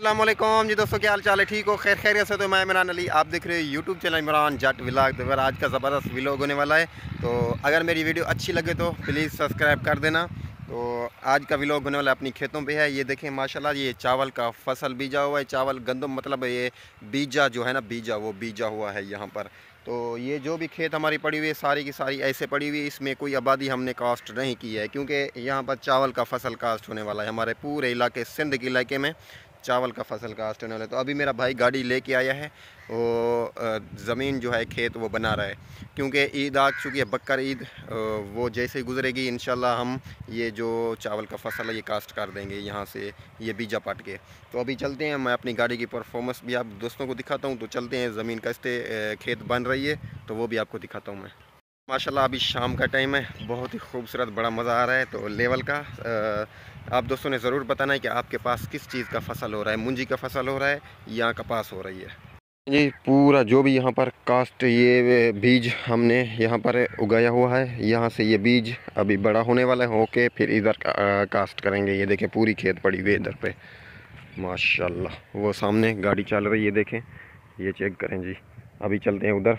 अस्सलाम वालेकुम जी दोस्तों, क्या हाल चाल है? ठीक हो? खैर खैरियत से? तो मैं इमरान अली, आप देख रहे हो यूट्यूब चैनल इमरान जट व्लॉग। तो आज का ज़बरदस्त व्लॉग होने वाला है। तो अगर मेरी वीडियो अच्छी लगे तो प्लीज़ सब्सक्राइब कर देना। तो आज का व्लॉग होने वाला अपनी खेतों पे है। ये देखें माशाल्लाह, ये चावल का फसल बीजा हुआ है। चावल गंदम मतलब ये बीजा जो है ना, बीजा वो बीजा हुआ है यहाँ पर। तो ये जो भी खेत हमारी पड़ी हुई है सारी की सारी ऐसे पड़ी हुई है। इसमें कोई आबादी हमने कास्ट नहीं की है, क्योंकि यहाँ पर चावल का फसल कास्ट होने वाला है। हमारे पूरे इलाके सिंध के इलाके में चावल का फसल कास्ट होने वाला है। तो अभी मेरा भाई गाड़ी लेके आया है, वो ज़मीन जो है खेत वो बना रहा है, क्योंकि ईद आ चुकी है, बकर ईद। वो जैसे ही गुजरेगी इंशाल्लाह हम ये जो चावल का फसल है ये कास्ट कर देंगे यहाँ से, ये बीजा पाट के। तो अभी चलते हैं, मैं अपनी गाड़ी की परफॉर्मेंस भी आप दोस्तों को दिखाता हूँ। तो चलते हैं, ज़मीन कस्ते खेत बन रही है तो वो भी आपको दिखाता हूँ मैं। माशाल्लाह अभी शाम का टाइम है, बहुत ही खूबसूरत, बड़ा मज़ा आ रहा है। तो लेवल का आप दोस्तों ने ज़रूर बताना है कि आपके पास किस चीज़ का फसल हो रहा है, मुंजी का फसल हो रहा है या कपास हो रही है। ये पूरा जो भी यहाँ पर कास्ट ये बीज हमने यहाँ पर उगाया हुआ है, यहाँ से ये बीज अभी बड़ा होने वाला है, होके फिर इधर कास्ट करेंगे। ये देखें पूरी खेत पड़ी हुई है इधर पे माशाल्लाह। वो सामने गाड़ी चल रही है, देखें, ये चेक करें जी। अभी चलते हैं उधर।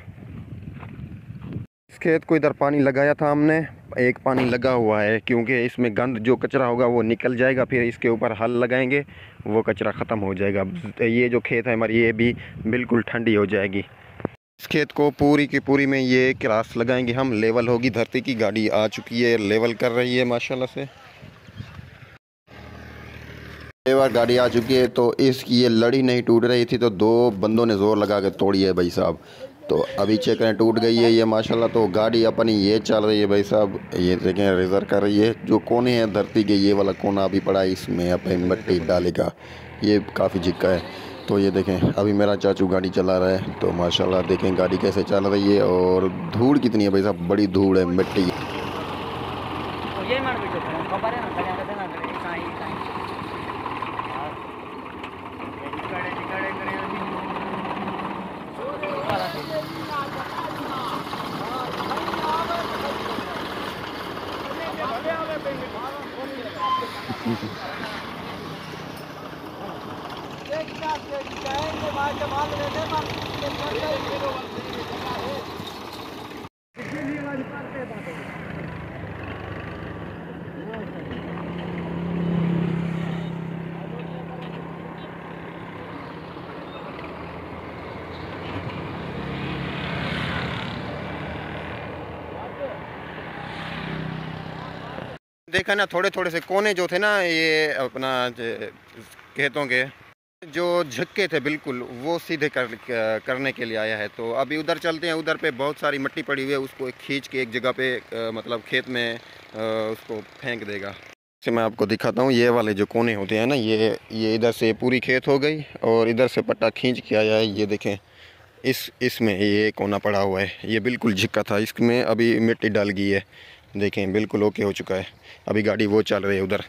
इस खेत को इधर पानी लगाया था हमने, एक पानी लगा हुआ है, क्योंकि इसमें गंद जो कचरा होगा वो निकल जाएगा। फिर इसके ऊपर हल लगाएंगे, वो कचरा ख़त्म हो जाएगा। ये जो खेत है हमारी, ये भी बिल्कुल ठंडी हो जाएगी। इस खेत को पूरी की पूरी में ये क्रास लगाएंगे हम, लेवल होगी धरती की। गाड़ी आ चुकी है, लेवल कर रही है माशाल्लाह से। लेवल गाड़ी आ चुकी है। तो इसकी ये लड़ी नहीं टूट रही थी, तो दो बंदों ने ज़ोर लगा के तोड़ी है भाई साहब। तो अभी चेक करें, टूट गई है ये माशाल्लाह। तो गाड़ी अपनी ये चल रही है भाई साहब, ये देखें रिजर्व कर रही है। जो कोने हैं धरती के, ये वाला कोना अभी पड़ा है, इसमें अपनी मिट्टी डालेगा, ये काफ़ी जिक्का है। तो ये देखें अभी मेरा चाचू गाड़ी चला रहा है। तो माशाल्लाह देखें गाड़ी कैसे चल रही है, और धूड़ कितनी है भाई साहब, बड़ी धूड़ है, मिट्टी। देखा ना, थोड़े थोड़े से कोने जो थे ना, ये अपना खेतों के जो झक्के थे बिल्कुल वो सीधे करने के लिए आया है। तो अभी उधर चलते हैं, उधर पे बहुत सारी मिट्टी पड़ी हुई है, उसको खींच के एक जगह पे मतलब खेत में उसको फेंक देगा। से मैं आपको दिखाता हूँ, ये वाले जो कोने होते हैं ना, ये इधर से पूरी खेत हो गई, और इधर से पट्टा खींच के आया है। ये देखें इसमें ये कोना पड़ा हुआ है, ये बिल्कुल झिक्का था, इसमें अभी मिट्टी डाल गई है। देखें बिल्कुल ओके हो चुका है। अभी गाड़ी वो चल रही है उधर।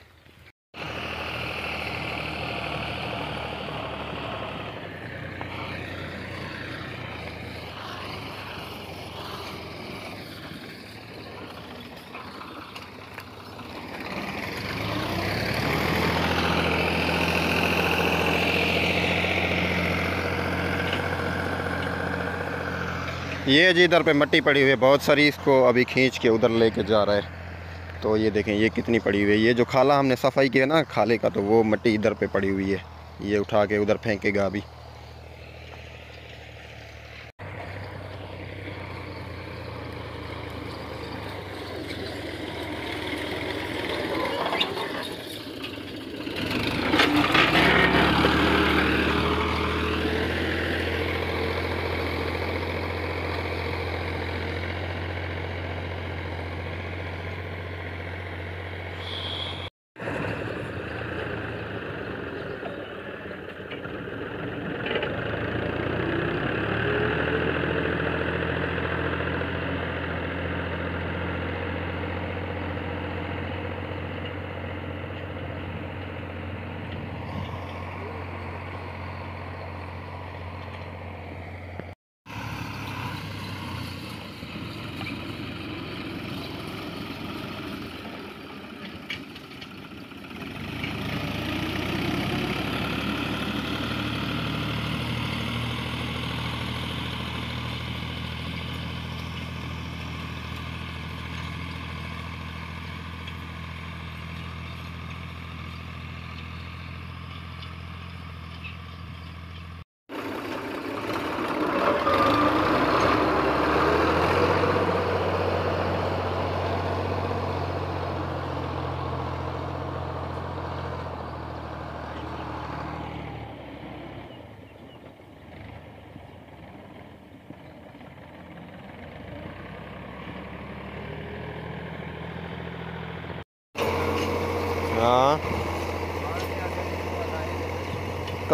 ये जी इधर पे मिट्टी पड़ी हुई है बहुत सारी, इसको अभी खींच के उधर लेके जा रहा है। तो ये देखें ये कितनी पड़ी हुई है। ये जो खाला हमने सफाई किया ना खाले का, तो वो मिट्टी इधर पे पड़ी हुई है, ये उठा के उधर फेंकेगा अभी।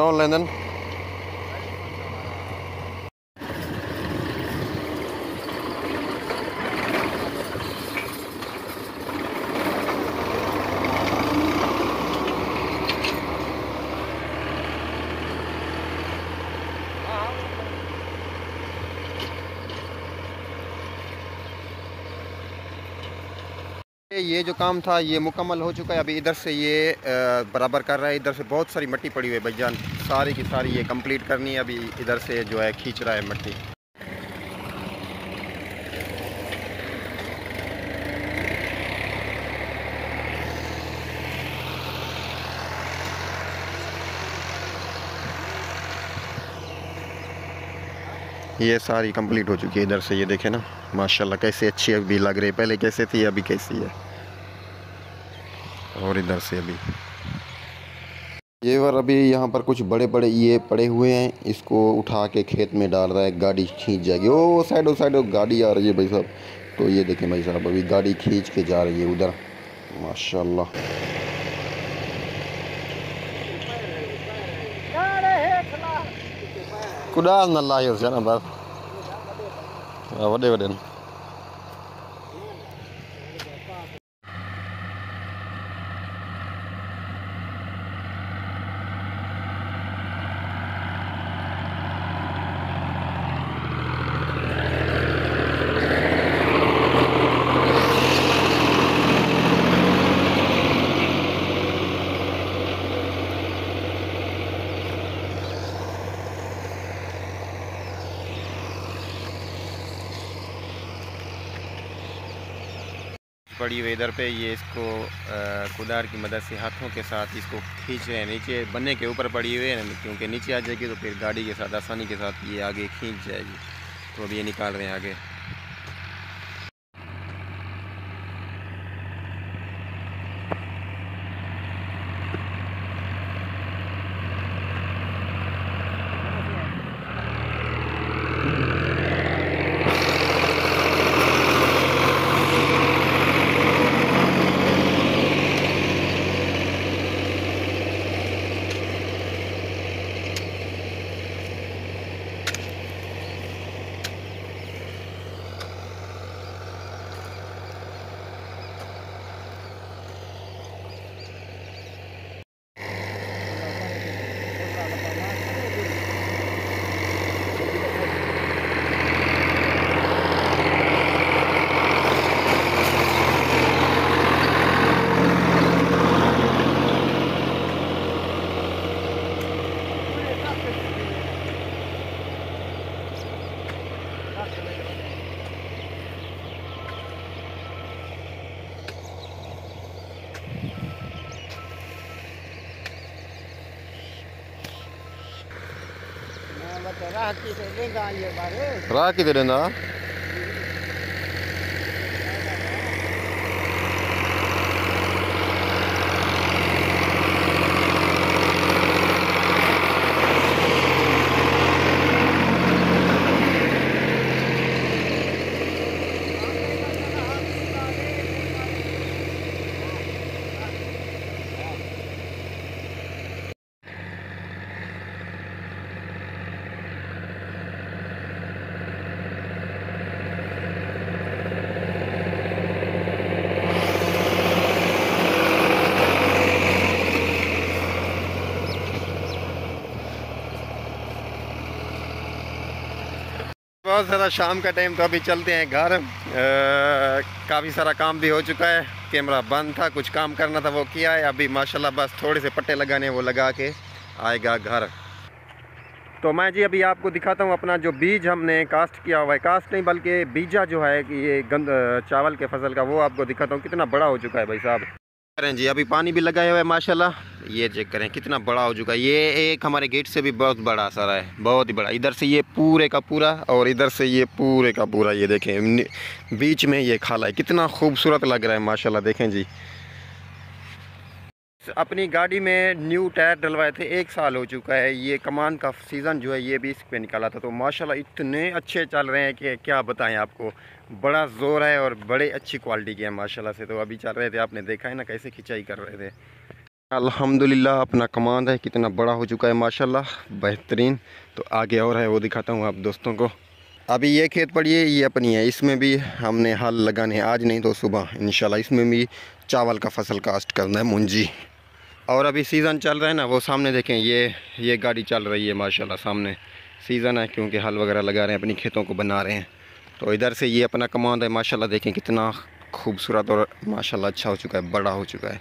John Lennon. ये जो काम था ये मुकम्मल हो चुका है। अभी इधर से ये बराबर कर रहा है। इधर से बहुत सारी मिट्टी पड़ी हुई है भाईजान, सारी की सारी ये कंप्लीट करनी है। अभी इधर से जो है खींच रहा है मिट्टी। ये सारी कंप्लीट हो चुकी है। इधर से ये देखें ना, माशाल्लाह कैसे अच्छी अभी लग रही है। पहले कैसे थी, अभी कैसी है। और इधर से अभी ये और अभी यहाँ पर कुछ बड़े बड़े ये पड़े हुए हैं, इसको उठा के खेत में डाल रहा है। गाड़ी खींच जाएगी। ओ साइड गाड़ी आ रही है भाई साहब। तो ये देखें भाई साहब, अभी गाड़ी खींच के जा रही है उधर, माशाल्लाह। कुदाल न लायो से ना बस वडे वडे पड़ी हुई इधर पे। ये इसको कुदार की मदद से हाथों के साथ इसको खींच रहे हैं। नीचे बनने के ऊपर पड़ी हुई है, क्योंकि नीचे आ जाएगी तो फिर गाड़ी के साथ आसानी के साथ ये आगे खींच जाएगी। तो अभी ये निकाल रहे हैं आगे। राह किधर है ना? बहुत ज़्यादा शाम का टाइम, तो अभी चलते हैं घर। काफ़ी सारा काम भी हो चुका है। कैमरा बंद था, कुछ काम करना था वो किया है। अभी माशाल्लाह बस थोड़े से पट्टे लगाने वो लगा के आएगा घर। तो मैं जी अभी आपको दिखाता हूँ अपना जो बीज हमने कास्ट किया हुआ है, कास्ट नहीं बल्कि बीजा जो है कि ये चावल के फसल का, वो आपको दिखाता हूँ कितना बड़ा हो चुका है भाई साहब। करें जी, अभी पानी भी लगाया हुआ है माशाल्लाह। ये चेक करें कितना बड़ा हो चुका है। ये एक हमारे गेट से भी बहुत बड़ा सारा है, बहुत ही बड़ा। इधर से ये पूरे का पूरा और इधर से ये पूरे का पूरा। ये देखें बीच में ये खाला है, कितना खूबसूरत लग रहा है माशाल्लाह। देखें जी, अपनी गाड़ी में न्यू टायर डलवाए थे, 1 साल हो चुका है। ये कमान का सीज़न जो है ये भी इस पे निकाला था। तो माशाल्लाह इतने अच्छे चल रहे हैं कि क्या बताएं आपको। बड़ा ज़ोर है और बड़े अच्छी क्वालिटी के हैं माशाल्लाह से। तो अभी चल रहे थे, आपने देखा है ना कैसे खिंचाई कर रहे थे। अल्हम्दुलिल्लाह अपना कमांड है कितना बड़ा हो चुका है माशाल्लाह, बेहतरीन। तो आगे और है वो दिखाता हूँ आप दोस्तों को। अभी ये खेत पड़िए ये अपनी है, इसमें भी हमने हल लगाने आज नहीं तो सुबह इंशाल्लाह। इसमें भी चावल का फसल कास्ट करना है, मुंजी। और अभी सीज़न चल रहा है ना, वो सामने देखें ये गाड़ी चल रही है माशाल्लाह। सामने सीज़न है क्योंकि हल वगैरह लगा रहे हैं, अपनी खेतों को बना रहे हैं। तो इधर से ये अपना कमांड है माशाल्लाह। देखें कितना खूबसूरत और माशाल्लाह अच्छा हो चुका है, बड़ा हो चुका है।